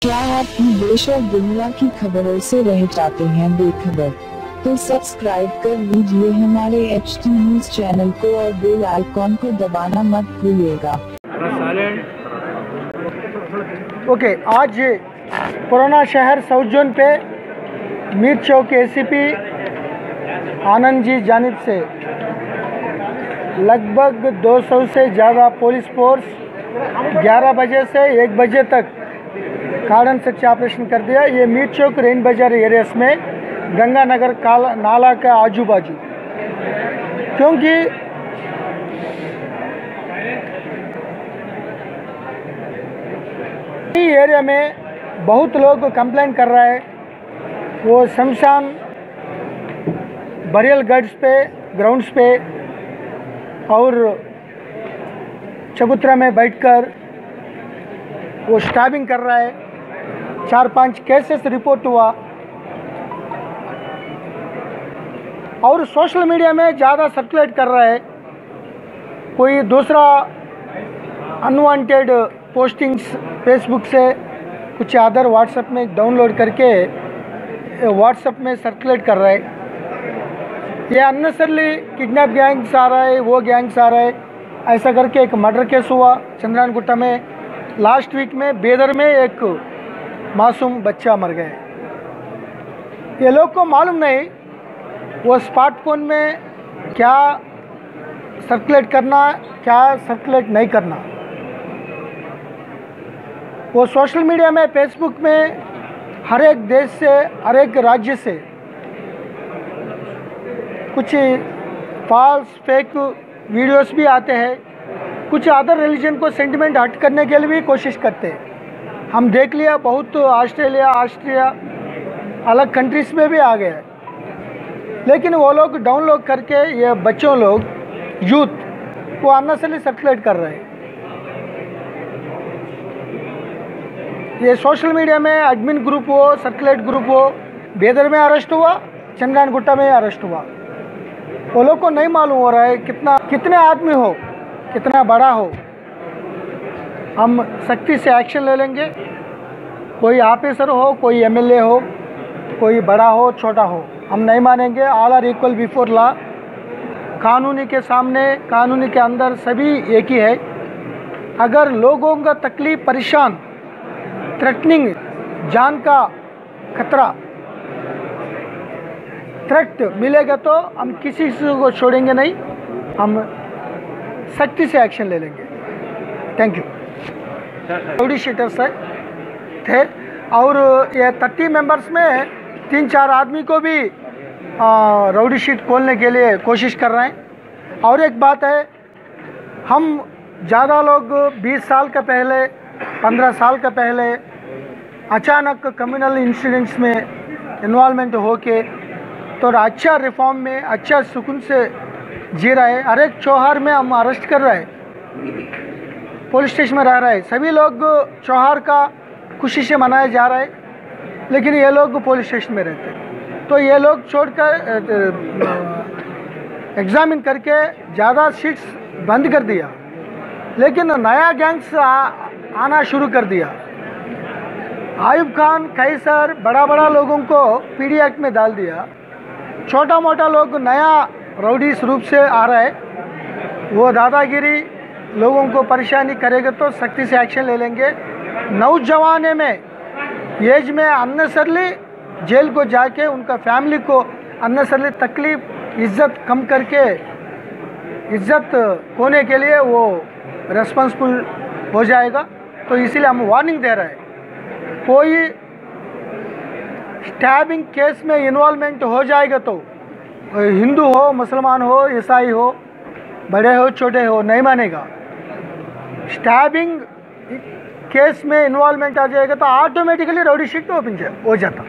क्या आप भी देश और दुनिया की खबरों से रह जाते हैं बेखबर? तो सब्सक्राइब कर लीजिए हमारे HT न्यूज चैनल को और बेल आइकॉन को दबाना मत भूलिएगा। ओके, आज पुराना शहर साउथ जोन पे मीर चौक ACP आनंद जी जानिब से लगभग 200 से ज़्यादा पुलिस फोर्स 11 बजे से 1 बजे तक कार्डन सर्च ऑपरेशन कर दिया। ये मीर चौक रेन बाजार एरियास में गंगानगर नाला का आजू बाजू, क्योंकि एरिया में बहुत लोग कंप्लेंट कर रहा है। वो शमशान बरियल गर्ड्स पे ग्राउंड्स पे और चबूतरा में बैठकर वो स्टैबिंग कर रहा है। 4-5 केसेस रिपोर्ट हुआ और सोशल मीडिया में ज़्यादा सर्कुलेट कर रहा है। कोई दूसरा अनवांटेड पोस्टिंग्स फेसबुक से कुछ अदर व्हाट्सएप में डाउनलोड करके व्हाट्सएप में सर्कुलेट कर रहा है। ये अननेसरली किडनैप गैंग्स आ रहा है, वो गैंग्स आ रहा है, ऐसा करके एक मर्डर केस हुआ चंद्रान गुट्टा में। लास्ट वीक में बेदर में एक मासूम बच्चा मर गया। ये लोग को मालूम नहीं वो स्मार्टफोन में क्या सर्कुलेट करना, क्या सर्कुलेट नहीं करना। वो सोशल मीडिया में, फेसबुक में हर एक देश से, हर एक राज्य से कुछ फॉल्स फेक वीडियोस भी आते हैं। कुछ अदर रिलीजन को सेंटिमेंट हट करने के लिए भी कोशिश करते हैं। हम देख लिया, बहुत ऑस्ट्रिया अलग कंट्रीज में भी आ गया है। लेकिन वो लोग डाउनलोड करके ये बच्चों लोग, यूथ, वो अननेसरली सर्कुलेट कर रहे हैं। ये सोशल मीडिया में एडमिन ग्रुप हो, सर्कुलेट ग्रुप हो, बेदर में अरेस्ट हुआ, चंद्रान गुट्टा में अरेस्ट हुआ। वो लोग को नहीं मालूम हो रहा है कितने आदमी हो, कितना बड़ा हो। हम सख्ती से एक्शन ले लेंगे। कोई ऑफिसर हो, कोई MLA हो, कोई बड़ा हो, छोटा हो, हम नहीं मानेंगे। All are equal before law. कानूनी के सामने, कानूनी के अंदर सभी एक ही है। अगर लोगों का तकलीफ, परेशान, थ्रेटनिंग, जान का खतरा, थ्रेट मिलेगा तो हम किसी को छोड़ेंगे नहीं, हम सख्ती से एक्शन ले लेंगे। Thank you. राउडी शीटर्स थे और ये 30 मेंबर्स में 3-4 आदमी को भी राउडी शीट खोलने के लिए कोशिश कर रहे हैं। और एक बात है, हम ज़्यादा लोग 20 साल का पहले, 15 साल का पहले अचानक कम्युनल इंसिडेंट्स में इन्वॉल्वमेंट होके तो अच्छा रिफॉर्म में अच्छा सुकून से जी रहा है। हर एक त्योहार में हम अरेस्ट कर रहे हैं, पुलिस स्टेशन में रह रहे हैं। सभी लोग त्योहार का खुशी से मनाया जा रहा है, लेकिन ये लोग पुलिस स्टेशन में रहते हैं। तो ये लोग छोड़कर एग्जामिन करके ज़्यादा सीट्स बंद कर दिया, लेकिन नया गैंग्स आना शुरू कर दिया। आयुब खान, कैसर, बड़ा लोगों को PD एक्ट में डाल दिया। छोटा मोटा लोग नया राउडी रूप से आ रहा है। वो दादागिरी लोगों को परेशानी करेगा तो सख्ती से एक्शन ले लेंगे। नौजवान में एज में अननेसरली जेल को जाके उनका फैमिली को अननेसरली तकलीफ, इज्जत कम करके इज्जत खोने के लिए वो रेस्पॉन्सिबल हो जाएगा। तो इसीलिए हम वार्निंग दे रहे हैं। कोई स्टैबिंग केस में इन्वॉल्वमेंट हो जाएगा तो हिंदू हो, मुसलमान हो, ईसाई हो, बड़े हो, छोटे हो, नहीं मानेगा। स्टैबिंग केस में इन्वॉल्वमेंट आ जाएगा तो ऑटोमेटिकली राउडी शीट ओपन हो जाता।